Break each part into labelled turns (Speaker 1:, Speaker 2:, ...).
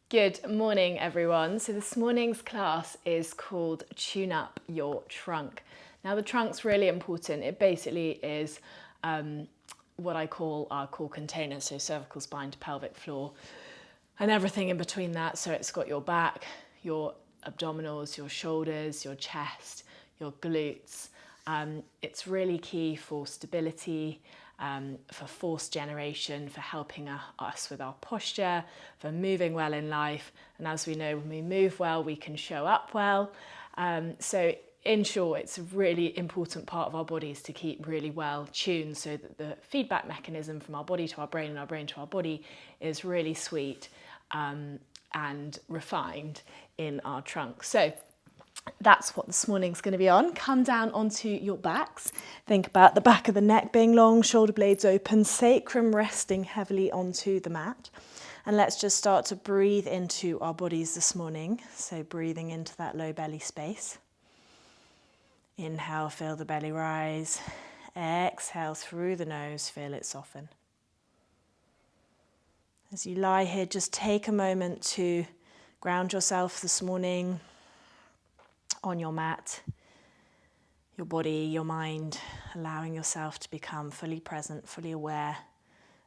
Speaker 1: Good morning, everyone. So this morning's class is called Tune Up Your Trunk. Now the trunk's really important. It basically is what I call our core container, so cervical spine to pelvic floor and everything in between that. So it's got your back, your abdominals, your shoulders, your chest, your glutes. It's really key for stability, for force generation, for helping us with our posture, for moving well in life. And as we know, when we move well, we can show up well. So in short, it's a really important part of our bodies to keep really well tuned so that the feedback mechanism from our body to our brain and our brain to our body is really sweet and refined in our trunk. So that's what this morning's going to be on. Come down onto your backs. Think about the back of the neck being long, shoulder blades open, sacrum resting heavily onto the mat. And let's just start to breathe into our bodies this morning. So breathing into that low belly space. Inhale, feel the belly rise. Exhale through the nose, feel it soften. As you lie here, just take a moment to ground yourself this morning on your mat, your body, your mind, allowing yourself to become fully present, fully aware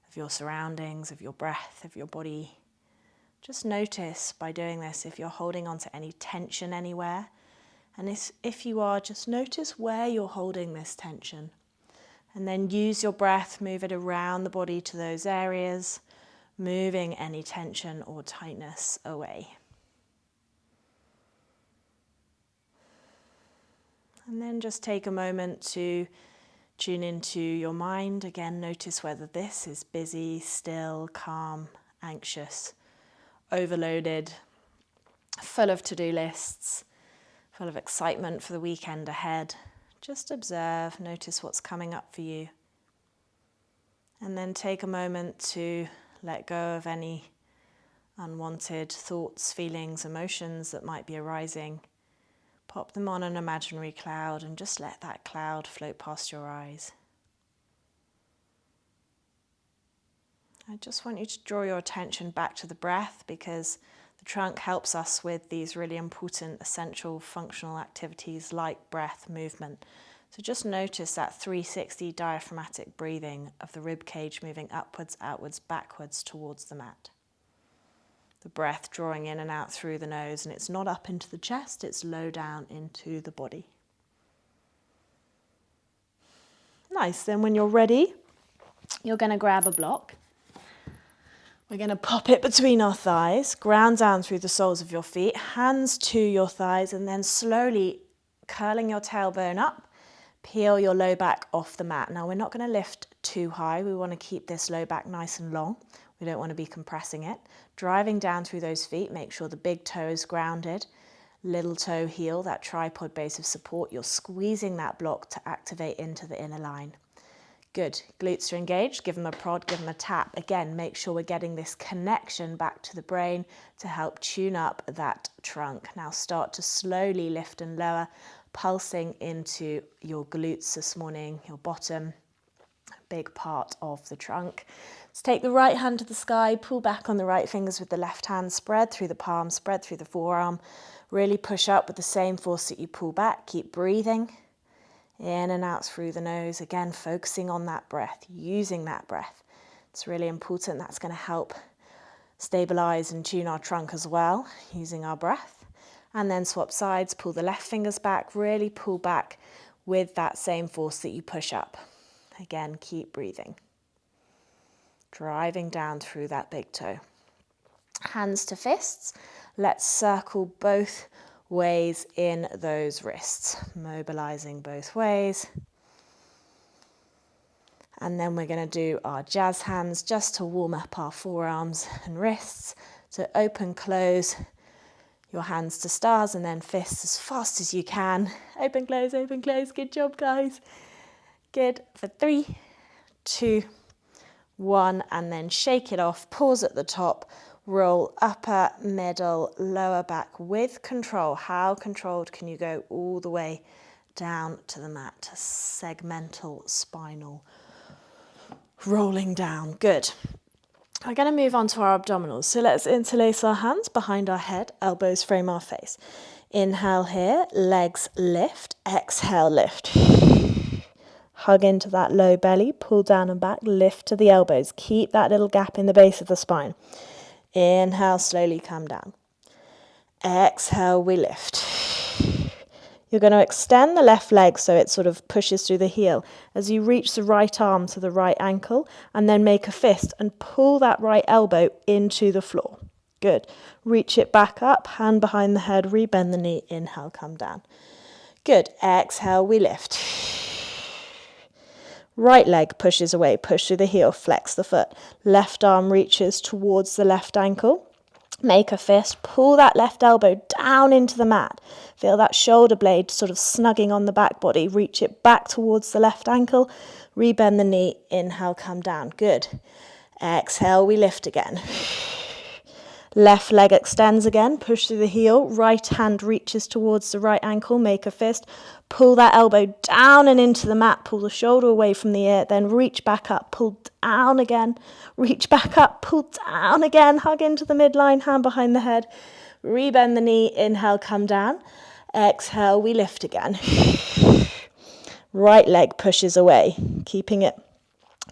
Speaker 1: of your surroundings, of your breath, of your body. Just notice by doing this if you're holding on to any tension anywhere. And if you are, just notice where you're holding this tension. And then use your breath, move it around the body to those areas, moving any tension or tightness away. And then just take a moment to tune into your mind. Again, notice whether this is busy, still, calm, anxious, overloaded, full of to-do lists, full of excitement for the weekend ahead. Just observe, notice what's coming up for you. And then take a moment to let go of any unwanted thoughts, feelings, emotions that might be arising. Pop them on an imaginary cloud and just let that cloud float past your eyes. I just want you to draw your attention back to the breath because the trunk helps us with these really important, essential, functional activities like breath, movement. So just notice that 360 diaphragmatic breathing of the rib cage moving upwards, outwards, backwards towards the mat. The breath drawing in and out through the nose, and it's not up into the chest, it's low down into the body. Nice, then when you're ready, you're going to grab a block. We're going to pop it between our thighs, ground down through the soles of your feet, hands to your thighs, and then slowly curling your tailbone up, peel your low back off the mat. Now we're not going to lift too high, we want to keep this low back nice and long. We don't want to be compressing it. Driving down through those feet, make sure the big toe is grounded. Little toe heel, that tripod base of support, you're squeezing that block to activate into the inner line. Good, glutes are engaged, give them a prod, give them a tap. Again, make sure we're getting this connection back to the brain to help tune up that trunk. Now start to slowly lift and lower, pulsing into your glutes this morning, your bottom, big part of the trunk. Let's take the right hand to the sky, pull back on the right fingers with the left hand, spread through the palm, spread through the forearm. Really push up with the same force that you pull back. Keep breathing in and out through the nose. Again, focusing on that breath, using that breath. It's really important. That's going to help stabilize and tune our trunk as well, using our breath. And then swap sides, pull the left fingers back, really pull back with that same force that you push up. Again, keep breathing. Driving down through that big toe. Hands to fists. Let's circle both ways in those wrists. Mobilizing both ways. And then we're going to do our jazz hands just to warm up our forearms and wrists. So open, close your hands to stars and then fists as fast as you can. Open, close, open, close. Good job, guys. Good. For 3, 2, 1, and then shake it off. Pause at the top. Roll upper, middle, lower back with control. How controlled can you go all the way down to the mat? Segmental spinal rolling down. Good. We're going to move on to our abdominals. So let's interlace our hands behind our head, elbows frame our face. Inhale here, legs lift, exhale, lift. Hug into that low belly, pull down and back, lift to the elbows. Keep that little gap in the base of the spine. Inhale, slowly come down. Exhale, we lift. You're going to extend the left leg so it sort of pushes through the heel as you reach the right arm to the right ankle and then make a fist and pull that right elbow into the floor. Good. Reach it back up, hand behind the head, rebend the knee, inhale, come down. Good. Exhale, we lift. Right leg pushes away, push through the heel, flex the foot. Left arm reaches towards the left ankle. Make a fist, pull that left elbow down into the mat. Feel that shoulder blade sort of snugging on the back body. Reach it back towards the left ankle. Rebend the knee, inhale, come down. Good. Exhale, we lift again. Left leg extends again, push through the heel. Right hand reaches towards the right ankle. Make a fist. Pull that elbow down and into the mat. Pull the shoulder away from the ear. Then reach back up. Pull down again. Reach back up. Pull down again. Hug into the midline. Hand behind the head. Rebend the knee. Inhale, come down. Exhale, we lift again. Right leg pushes away. Keeping it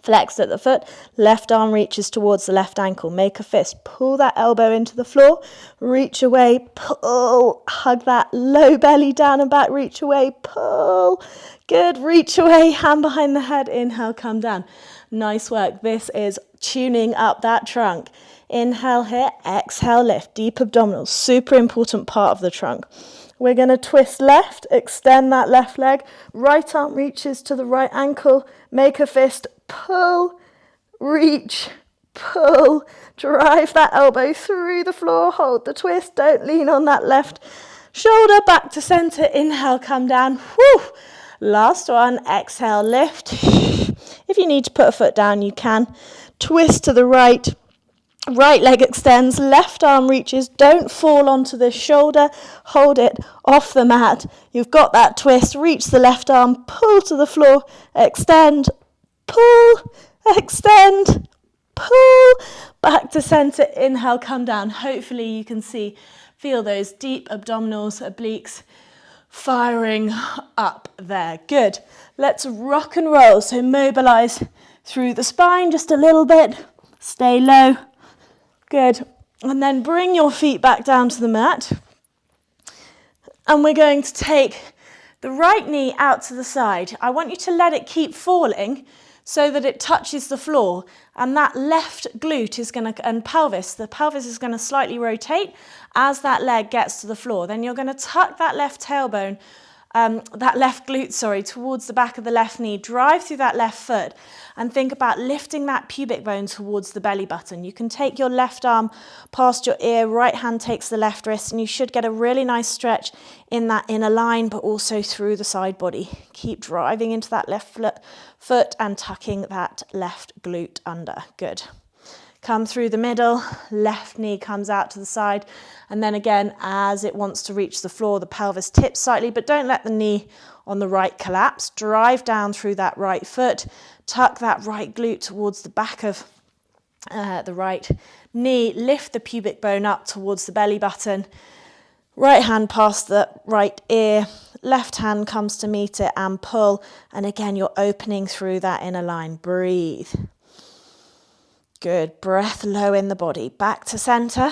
Speaker 1: flexed at the foot. Left arm reaches towards the left ankle. Make a fist. Pull that elbow into the floor. Reach away. Pull. Hug that low belly down and back. Reach away. Pull. Good. Reach away. Hand behind the head. Inhale, come down. Nice work. This is tuning up that trunk. Inhale here. Exhale, lift. Deep abdominals. Super important part of the trunk. We're going to twist left, extend that left leg. Right arm reaches to the right ankle. Make a fist, pull, reach, pull. Drive that elbow through the floor. Hold the twist. Don't lean on that left shoulder. Back to center. Inhale, come down. Whew. Last one. Exhale, lift. If you need to put a foot down, you can. Twist to the right. Right leg extends, left arm reaches, don't fall onto this shoulder, hold it off the mat. You've got that twist, reach the left arm, pull to the floor, extend, pull, extend, pull, back to center, inhale, come down. Hopefully you can feel those deep abdominals, obliques firing up there. Good. Let's rock and roll. So mobilize through the spine just a little bit, stay low. Good. And then bring your feet back down to the mat. And we're going to take the right knee out to the side. I want you to let it keep falling so that it touches the floor. And that left glute is going to, and pelvis, the pelvis is going to slightly rotate as that leg gets to the floor. Then you're going to tuck that left tailbone, that left glute, towards the back of the left knee. Drive through that left foot and think about lifting that pubic bone towards the belly button. You can take your left arm past your ear, right hand takes the left wrist, and you should get a really nice stretch in that inner line, but also through the side body. Keep driving into that left foot and tucking that left glute under. Good. Come through the middle, left knee comes out to the side, and then again, as it wants to reach the floor, the pelvis tips slightly, but don't let the knee on the right collapse. Drive down through that right foot, tuck that right glute towards the back of the right knee, lift the pubic bone up towards the belly button, right hand past the right ear, left hand comes to meet it and pull, and again, you're opening through that inner line. Breathe. Good. Breath low in the body. Back to center.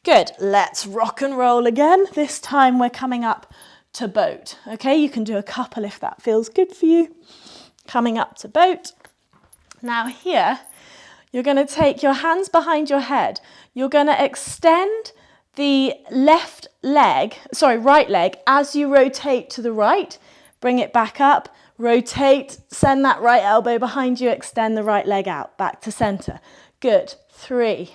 Speaker 1: Good. Let's rock and roll again. This time we're coming up to boat. Okay, you can do a couple if that feels good for you. Coming up to boat. Now here, you're going to take your hands behind your head. You're going to extend the right leg as you rotate to the right. Bring it back up. Rotate, send that right elbow behind you, extend the right leg out, back to center. Good. 3.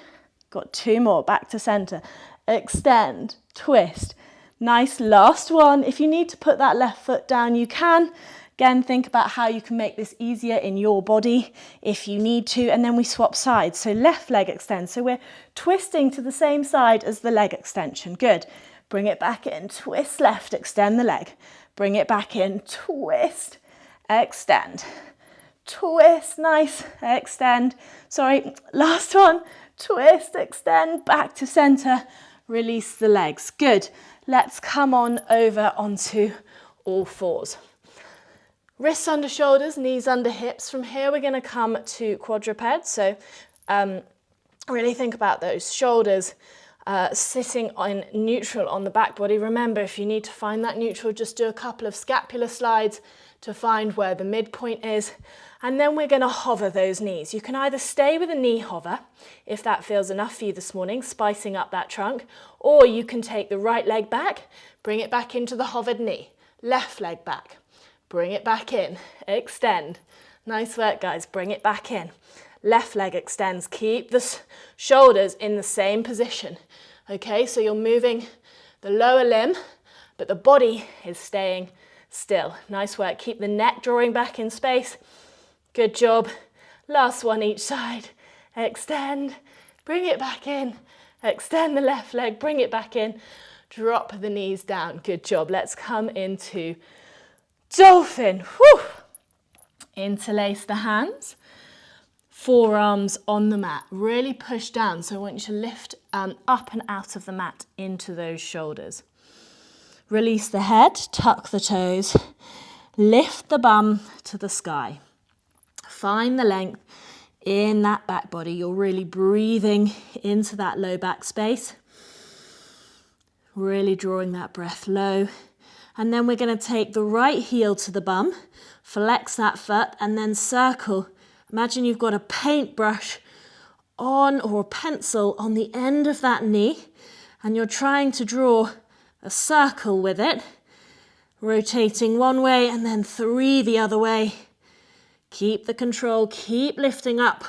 Speaker 1: Got 2 more, back to center. Extend, twist. Nice, last one. If you need to put that left foot down, you can. Again, think about how you can make this easier in your body if you need to, and then we swap sides. So left leg extends. So we're twisting to the same side as the leg extension. Good. Bring it back in, twist left, extend the leg. Bring it back in, twist. Extend, twist, nice, extend. Sorry, last one, twist, extend, back to center, release the legs. Good. Let's come on over onto all fours. Wrists under shoulders, knees under hips. From here, we're going to come to quadruped. So really think about those shoulders sitting in neutral on the back body. Remember, if you need to find that neutral, just do a couple of scapular slides to find where the midpoint is. And then we're going to hover those knees. You can either stay with a knee hover, if that feels enough for you this morning, spicing up that trunk, or you can take the right leg back, bring it back into the hovered knee. Left leg back, bring it back in, extend. Nice work, guys, bring it back in. Left leg extends, keep the shoulders in the same position. Okay, so you're moving the lower limb, but the body is staying still. Nice work, keep the neck drawing back in space. Good job. Last one each side. Extend, bring it back in. Extend the left leg, bring it back in. Drop the knees down. Good job. Let's come into dolphin. Whew. Interlace the hands. Forearms on the mat. Really push down. So I want you to lift up and out of the mat into those shoulders. Release the head, tuck the toes. Lift the bum to the sky. Find the length in that back body. You're really breathing into that low back space. Really drawing that breath low. And then we're going to take the right heel to the bum, flex that foot, and then circle. Imagine you've got a paintbrush on or a pencil on the end of that knee, and you're trying to draw a circle with it, rotating one way and then 3 the other way. Keep the control, keep lifting up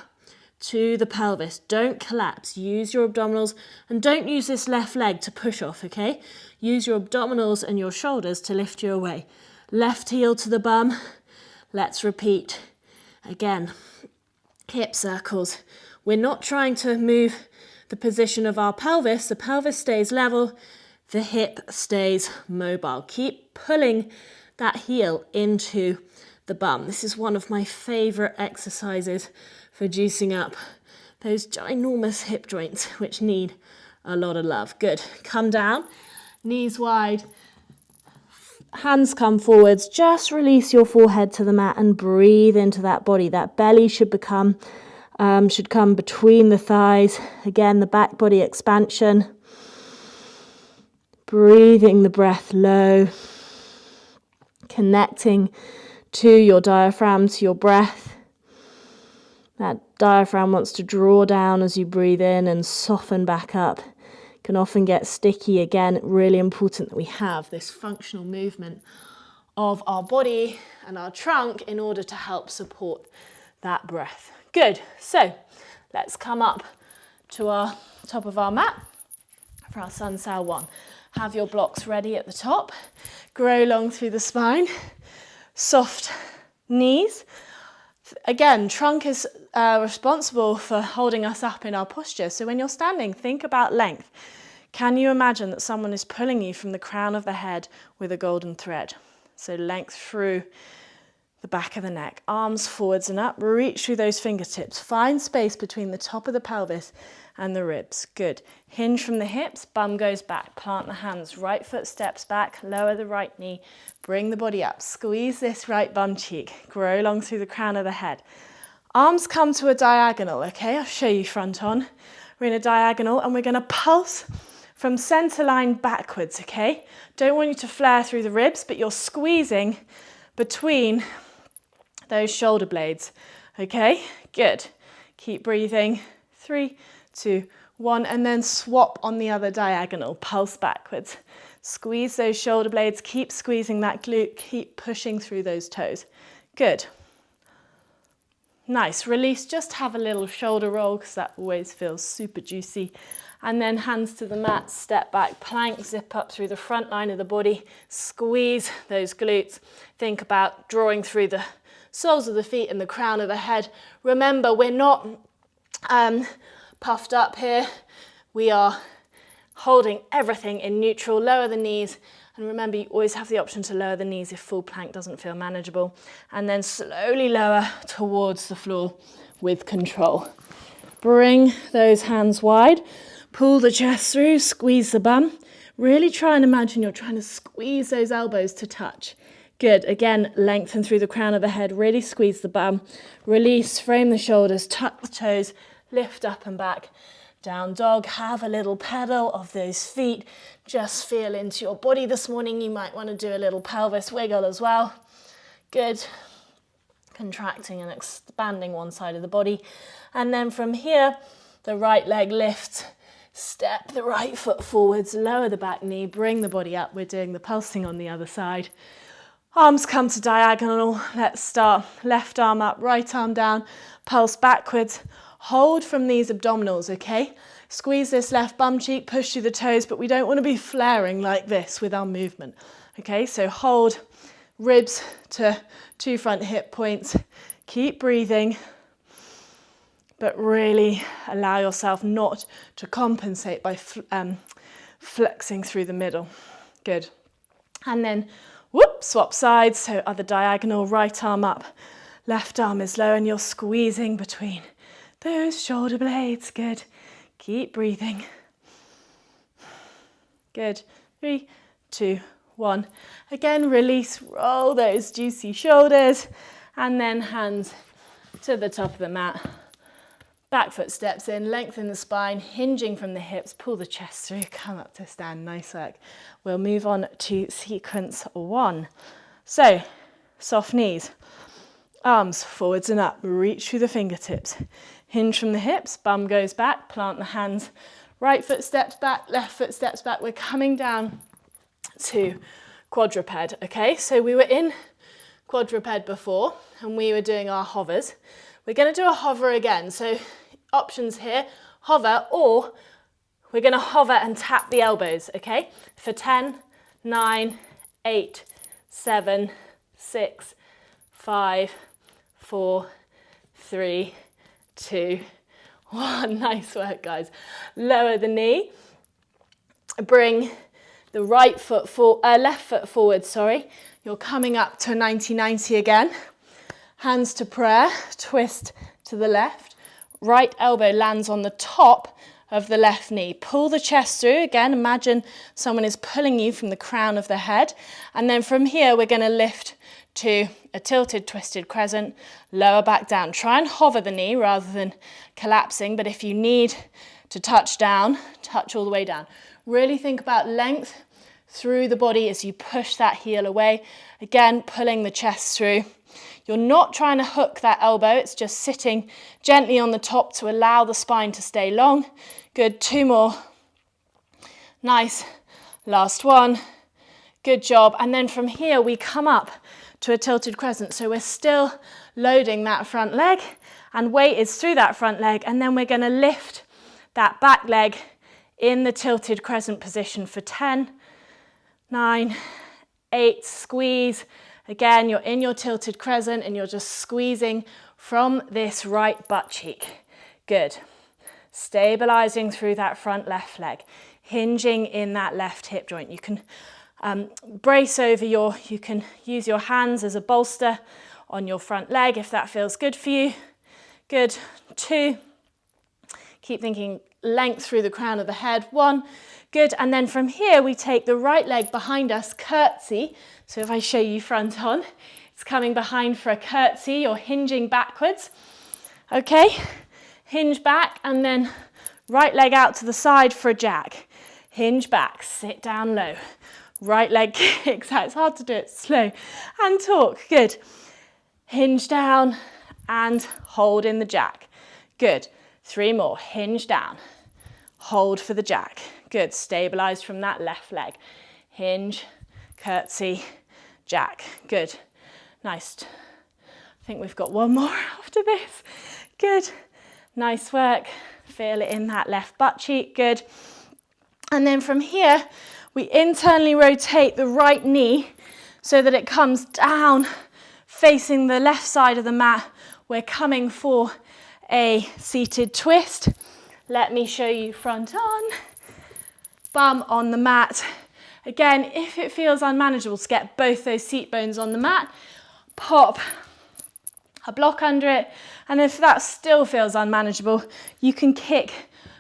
Speaker 1: to the pelvis. Don't collapse. Use your abdominals and don't use this left leg to push off, okay? Use your abdominals and your shoulders to lift you away. Left heel to the bum. Let's repeat. Again, hip circles. We're not trying to move the position of our pelvis. The pelvis stays level. The hip stays mobile. Keep pulling that heel into the bum. This is one of my favorite exercises for juicing up those ginormous hip joints, which need a lot of love. Good. Come down, knees wide, hands come forwards. Just release your forehead to the mat and breathe into that body. That belly should come between the thighs. Again, the back body expansion. Breathing the breath low, connecting to your diaphragm, to your breath. That diaphragm wants to draw down as you breathe in and soften back up. Can often get sticky. Again, really important that we have this functional movement of our body and our trunk in order to help support that breath. Good. So let's come up to our top of our mat for our Sun Sal 1. Have your blocks ready at the top. Grow long through the spine. Soft knees. Again, trunk is responsible for holding us up in our posture. So when you're standing, think about length. Can you imagine that someone is pulling you from the crown of the head with a golden thread? So length through the back of the neck. Arms forwards and up. Reach through those fingertips. Find space between the top of the pelvis and the ribs. Good. Hinge from the hips, bum goes back. Plant the hands, right foot steps back, lower the right knee, bring the body up. Squeeze this right bum cheek. Grow long through the crown of the head. Arms come to a diagonal, okay? I'll show you front on. We're in a diagonal and we're going to pulse from center line backwards, okay? Don't want you to flare through the ribs, but you're squeezing between those shoulder blades, okay? Good. Keep breathing. 3, 2, 1, and then swap on the other diagonal. Pulse backwards. Squeeze those shoulder blades. Keep squeezing that glute. Keep pushing through those toes. Good. Nice. Release. Just have a little shoulder roll because that always feels super juicy. And then hands to the mat. Step back. Plank. Zip up through the front line of the body. Squeeze those glutes. Think about drawing through the soles of the feet and the crown of the head. Remember, we're not puffed up here. We are holding everything in neutral. Lower the knees, and remember you always have the option to lower the knees if full plank doesn't feel manageable, and then slowly lower towards the floor with control. Bring those hands wide, pull the chest through, squeeze the bum. Really try and imagine you're trying to squeeze those elbows to touch. Good, again, lengthen through the crown of the head, really squeeze the bum, release, frame the shoulders, tuck the toes, lift up and back. Down dog, have a little pedal of those feet. Just feel into your body this morning. You might want to do a little pelvis wiggle as well. Good. Contracting and expanding one side of the body. And then from here, the right leg lifts. Step the right foot forwards, lower the back knee, bring the body up. We're doing the pulsing on the other side. Arms come to diagonal. Let's start. Left arm up, right arm down, pulse backwards. Hold from these abdominals, okay? Squeeze this left bum cheek, push through the toes, but we don't want to be flaring like this with our movement. Okay, so hold ribs to 2 front hip points. Keep breathing, but really allow yourself not to compensate by flexing through the middle. Good. And then, whoop, swap sides, so other diagonal, right arm up, left arm is low, and you're squeezing between those shoulder blades. Good. Keep breathing. Good. 3, 2, 1. Again, release, roll those juicy shoulders, and then hands to the top of the mat. Back foot steps in, lengthen the spine, hinging from the hips, pull the chest through, come up to stand. Nice work. We'll move on to sequence 1. So, soft knees, arms forwards and up, reach through the fingertips. Hinge from the hips, bum goes back, plant the hands. Right foot steps back, left foot steps back. We're coming down to quadruped, okay? So we were in quadruped before and we were doing our hovers. We're going to do a hover again. So options here, hover, or we're going to hover and tap the elbows, okay? For 10, 9, 8, 7, 6, 5, 4, 3, 2, 1. Nice work, guys. Lower the knee. Bring the left foot forward, sorry. You're coming up to 90-90 again. Hands to prayer, twist to the left. Right elbow lands on the top of the left knee. Pull the chest through. Again, imagine someone is pulling you from the crown of the head. And then from here, we're going to lift to a tilted twisted crescent, lower back down. Try and hover the knee rather than collapsing, but if you need to touch down, touch all the way down. Really think about length through the body as you push that heel away. Again, pulling the chest through. You're not trying to hook that elbow, it's just sitting gently on the top to allow the spine to stay long. Good, 2 more. Nice, last one. Good job. And then from here, we come up to a tilted crescent. So we're still loading that front leg and weight is through that front leg. And then we're going to lift that back leg in the tilted crescent position for 10, 9, 8, squeeze. Again, you're in your tilted crescent and you're just squeezing from this right butt cheek. Good. Stabilizing through that front left leg, hinging in that left hip joint. You can brace over you can use your hands as a bolster on your front leg if that feels good for you. Good, 2. Keep thinking length through the crown of the head, 1. Good, and then from here we take the right leg behind us, curtsy. So if I show you front on, it's coming behind for a curtsy, you're hinging backwards. Okay, hinge back and then right leg out to the side for a jack. Hinge back, sit down low. Right leg kicks out, it's hard to do it slow. And talk, good. Hinge down and hold in the jack. Good, 3 more, hinge down. Hold for the jack. Good, stabilize from that left leg. Hinge, curtsy, jack. Good, nice. I think we've got 1 more after this. Good, nice work. Feel it in that left butt cheek, good. And then from here, we internally rotate the right knee so that it comes down facing the left side of the mat. We're coming for a seated twist. Let me show you front on. bum on the mat. Again, if it feels unmanageable to get both those seat bones on the mat, pop a block under it. And if that still feels unmanageable, you can kick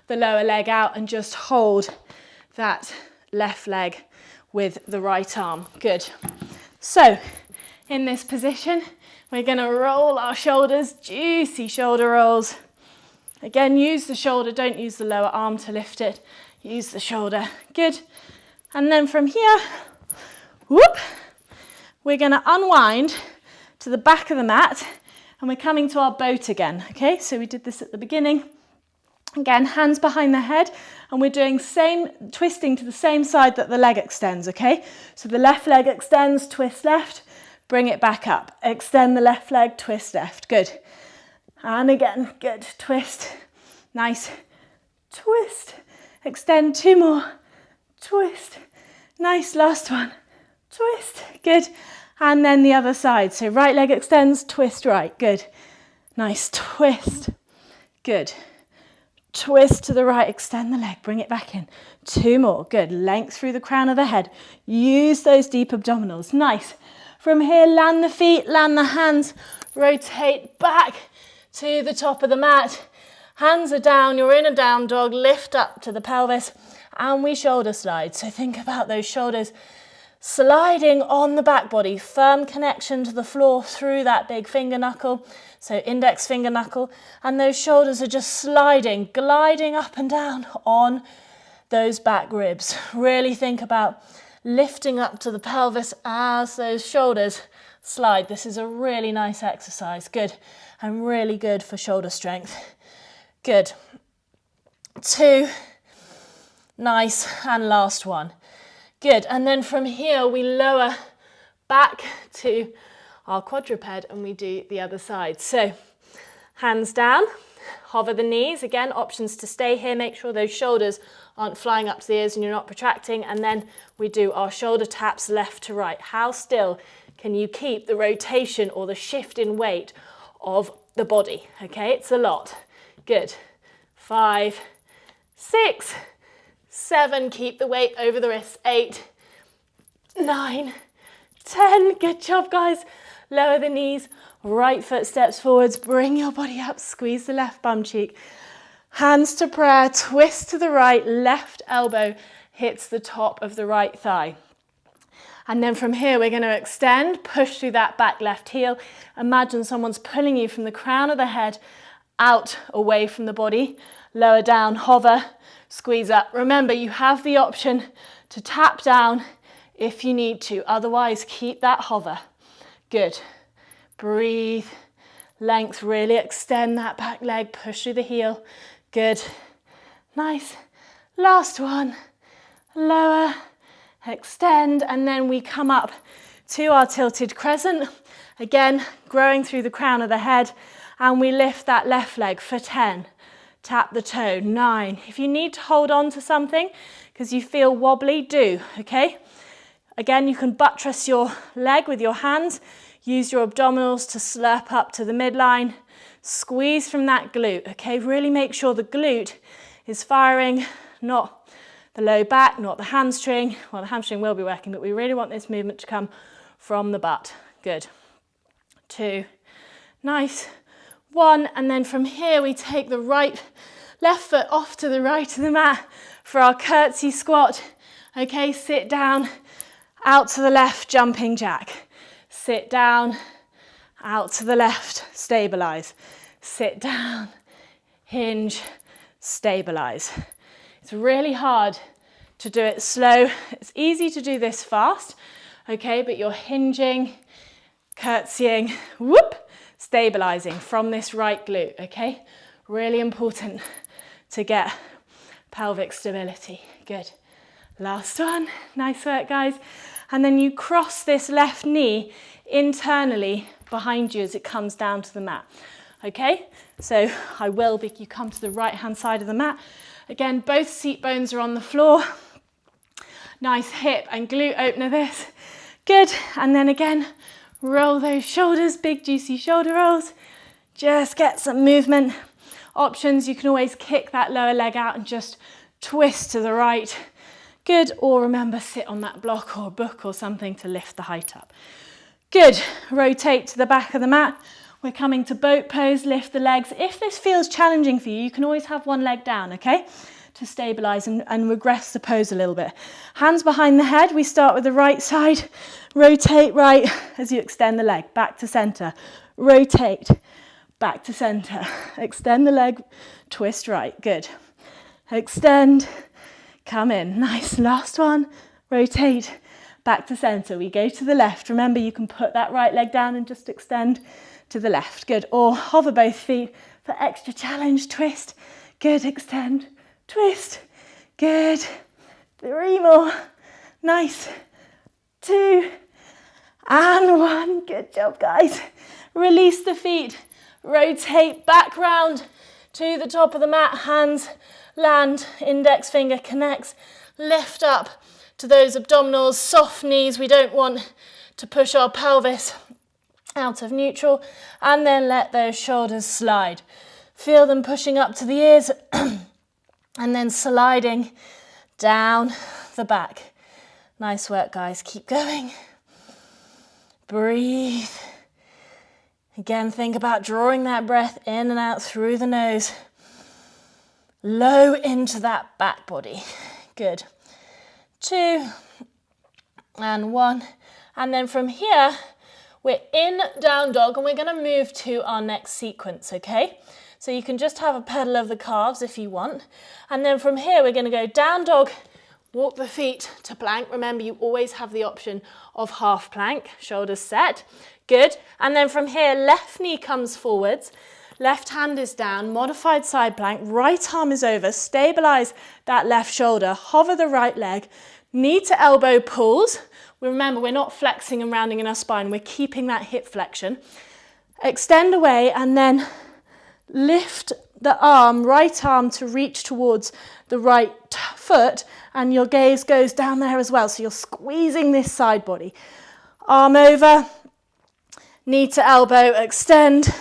Speaker 1: the lower leg out and just hold that left leg with the right arm. Good. So in this position, we're going to roll our shoulders, juicy shoulder rolls. Again, use the shoulder, don't use the lower arm to lift it. Use the shoulder. Good. And then from here, whoop, we're going to unwind to the back of the mat and we're coming to our boat again. Okay, so we did this at the beginning. Again, hands behind the head, and we're doing twisting to the same side that the leg extends, okay? So the left leg extends, twist left, bring it back up. Extend the left leg, twist left, good. And again, good, twist, nice, twist, extend, 2 more, twist, nice, last one, twist, good. And then the other side, so right leg extends, twist right, good. Nice, twist, good. Twist to the right, extend the leg, bring it back in. 2 more, good. Length through the crown of the head. Use those deep abdominals, nice. From here, land the feet, land the hands, rotate back to the top of the mat. Hands are down, you're in a down dog, lift up to the pelvis, and we shoulder slide. So think about those shoulders sliding on the back body, firm connection to the floor through that big finger knuckle, so index finger knuckle, and those shoulders are just sliding, gliding up and down on those back ribs. Really think about lifting up to the pelvis as those shoulders slide. This is a really nice exercise, good, and really good for shoulder strength. Good. 2, nice, and last one. Good, and then from here we lower back to our quadruped and we do the other side. So hands down, hover the knees. Again, options to stay here. Make sure those shoulders aren't flying up to the ears and you're not protracting. And then we do our shoulder taps left to right. How still can you keep the rotation or the shift in weight of the body? Okay, it's a lot. Good. 5, 6, 7, keep the weight over the wrists. 8, 9, 10, good job guys. Lower the knees, right foot steps forwards, bring your body up, squeeze the left bum cheek. Hands to prayer, twist to the right, left elbow hits the top of the right thigh. And then from here, we're going to extend, push through that back left heel. Imagine someone's pulling you from the crown of the head out away from the body. Lower down, hover, squeeze up. Remember, you have the option to tap down if you need to. Otherwise, keep that hover. Good. Breathe. Length, really extend that back leg. Push through the heel. Good. Nice. Last one. Lower. Extend. And then we come up to our tilted crescent. Again, growing through the crown of the head. And we lift that left leg for 10. Tap the toe. 9. If you need to hold on to something because you feel wobbly, do, okay? Again, you can buttress your leg with your hands. Use your abdominals to slurp up to the midline. Squeeze from that glute, okay? Really make sure the glute is firing, not the low back, not the hamstring. Well, the hamstring will be working, but we really want this movement to come from the butt. Good. 2. Nice. 1, and then from here we take the left foot off to the right of the mat for our curtsy squat. Okay, sit down, out to the left, jumping jack. Sit down, out to the left, stabilize. Sit down, hinge, stabilize. It's really hard to do it slow. It's easy to do this fast, okay, but you're hinging, curtsying, whoop, stabilizing from this right glute, okay? Really important to get pelvic stability. Good. Last one. Nice work, guys. And then you cross this left knee internally behind you as it comes down to the mat. Okay? So you come to the right-hand side of the mat. Again, both seat bones are on the floor. Nice hip and glute opener this. Good. And then again, roll those shoulders, big juicy shoulder rolls. Just get some movement. Options, you can always kick that lower leg out and just twist to the right. Good, or remember, sit on that block or book or something to lift the height up. Good, rotate to the back of the mat. We're coming to boat pose, lift the legs. If this feels challenging for you, you can always have one leg down, okay? To stabilize and regress the pose a little bit. Hands behind the head, we start with the right side. Rotate right as you extend the leg, back to center. Rotate, back to center. Extend the leg, twist right, good. Extend, come in, nice. Last one, rotate, back to center. We go to the left. Remember, you can put that right leg down and just extend to the left, good. Or hover both feet for extra challenge, twist, good, extend, twist, good. 3 more, nice. 2 and 1, good job, guys. Release the feet, rotate back round to the top of the mat, hands land, index finger connects, lift up to those abdominals, soft knees. We don't want to push our pelvis out of neutral, and then let those shoulders slide. Feel them pushing up to the ears and then sliding down the back. Nice work, guys. Keep going. Breathe. Again, think about drawing that breath in and out through the nose. Low into that back body. Good. 2 and 1. And then from here, we're in down dog and we're going to move to our next sequence, okay? So you can just have a pedal of the calves if you want. And then from here, we're going to go down dog, walk the feet to plank. Remember, you always have the option of half plank, shoulders set. Good. And then from here, left knee comes forwards, left hand is down, modified side plank, right arm is over, stabilize that left shoulder, hover the right leg, knee to elbow pulls. Remember, we're not flexing and rounding in our spine, we're keeping that hip flexion. Extend away and then lift the arm, right arm to reach towards the right foot, and your gaze goes down there as well. So you're squeezing this side body. Arm over, knee to elbow, extend,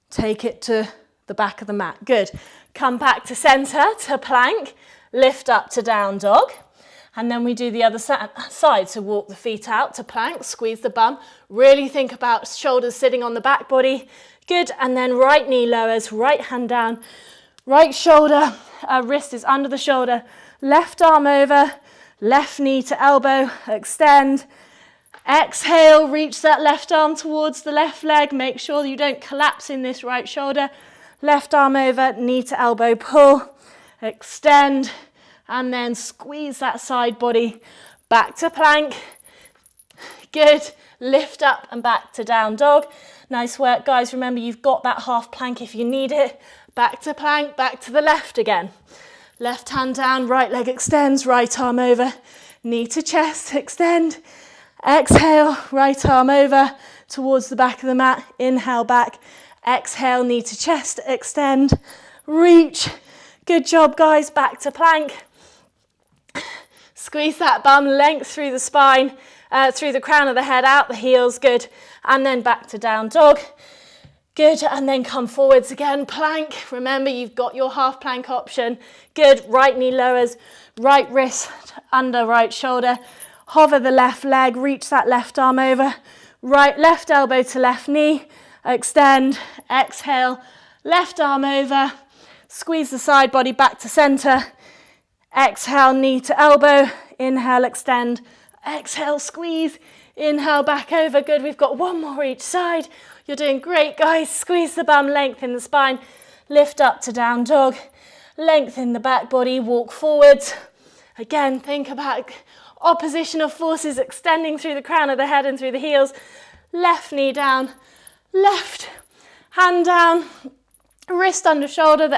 Speaker 1: take it to the back of the mat. Good. Come back to center, to plank, lift up to down dog. And then we do the other side. So walk the feet out to plank, squeeze the bum. Really think about shoulders sitting on the back body. Good. And then right knee lowers, right hand down, right shoulder, wrist is under the shoulder, left arm over, left knee to elbow, extend. Exhale, reach that left arm towards the left leg. Make sure you don't collapse in this right shoulder. Left arm over, knee to elbow, pull, extend. And then squeeze that side body back to plank. Good. Lift up and back to down dog. Nice work, guys. Remember, you've got that half plank if you need it. Back to plank, back to the left again. Left hand down, right leg extends, right arm over, knee to chest, extend. Exhale, right arm over towards the back of the mat. Inhale back. Exhale, knee to chest, extend, reach. Good job, guys. Back to plank. Squeeze that bum, length through the spine, through the crown of the head, out the heels, good. And then back to down dog. Good, and then come forwards again, plank. Remember, you've got your half plank option. Good, right knee lowers, right wrist under right shoulder. Hover the left leg, reach that left arm over. Left elbow to left knee, extend, exhale, left arm over. Squeeze the side body back to center. Exhale, knee to elbow, inhale, extend, exhale, squeeze, inhale, back over, good, we've got one more each side, you're doing great, guys, squeeze the bum, lengthen the spine, lift up to down dog, lengthen the back body, walk forwards, again, think about opposition of forces extending through the crown of the head and through the heels, left knee down, left hand down, wrist under shoulder,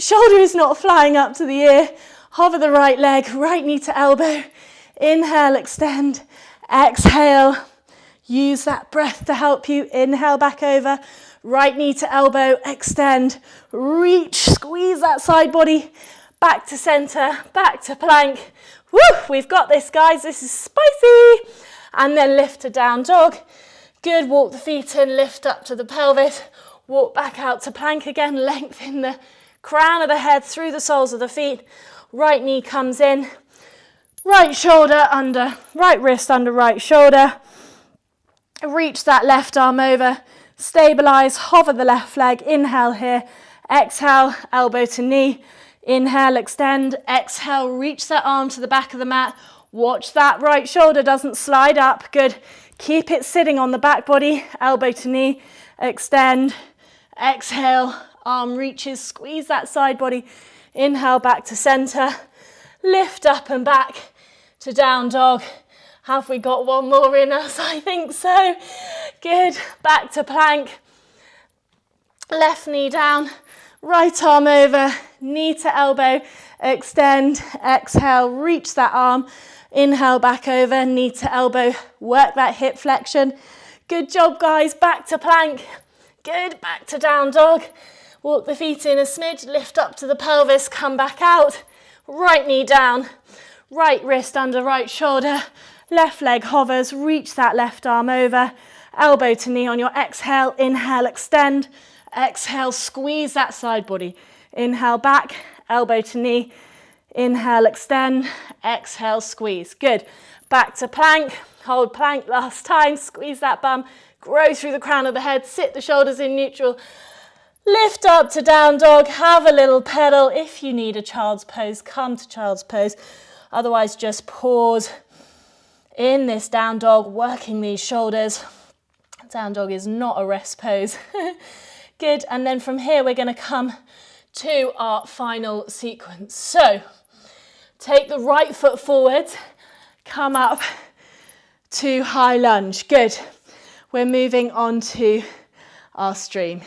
Speaker 1: shoulder is not flying up to the ear. Hover the right leg, right knee to elbow. Inhale, extend. Exhale. Use that breath to help you. Inhale back over. Right knee to elbow, extend. Reach, squeeze that side body. Back to center, back to plank. Woo, we've got this, guys. This is spicy. And then lift to down dog. Good, walk the feet in, lift up to the pelvis. Walk back out to plank again, lengthen the crown of the head through the soles of the feet. Right knee comes in, right shoulder under, right wrist under right shoulder. Reach that left arm over, stabilize, hover the left leg, inhale here, exhale, elbow to knee, inhale, extend, exhale, reach that arm to the back of the mat. Watch that right shoulder doesn't slide up, good. Keep it sitting on the back body, elbow to knee, extend, exhale, arm reaches, squeeze that side body, inhale back to center, lift up and back to down dog. Have we got one more in us? I think so. Good. Back to plank. Left knee down, right arm over, knee to elbow, extend, exhale, reach that arm, inhale back over, knee to elbow, work that hip flexion. Good job, guys. Back to plank. Good. Back to down dog. Walk the feet in a smidge, lift up to the pelvis, come back out. Right knee down, right wrist under right shoulder. Left leg hovers, reach that left arm over, elbow to knee on your exhale, inhale, extend, exhale, squeeze that side body. Inhale back, elbow to knee, inhale, extend, exhale, squeeze. Good. Back to plank, hold plank last time, squeeze that bum, grow through the crown of the head, sit the shoulders in neutral, lift up to down dog, have a little pedal. If you need a child's pose, come to child's pose. Otherwise, just pause in this down dog, working these shoulders. Down dog is not a rest pose. Good, and then from here we're going to come to our final sequence. So, take the right foot forward, come up to high lunge. Good. We're moving on to our stream.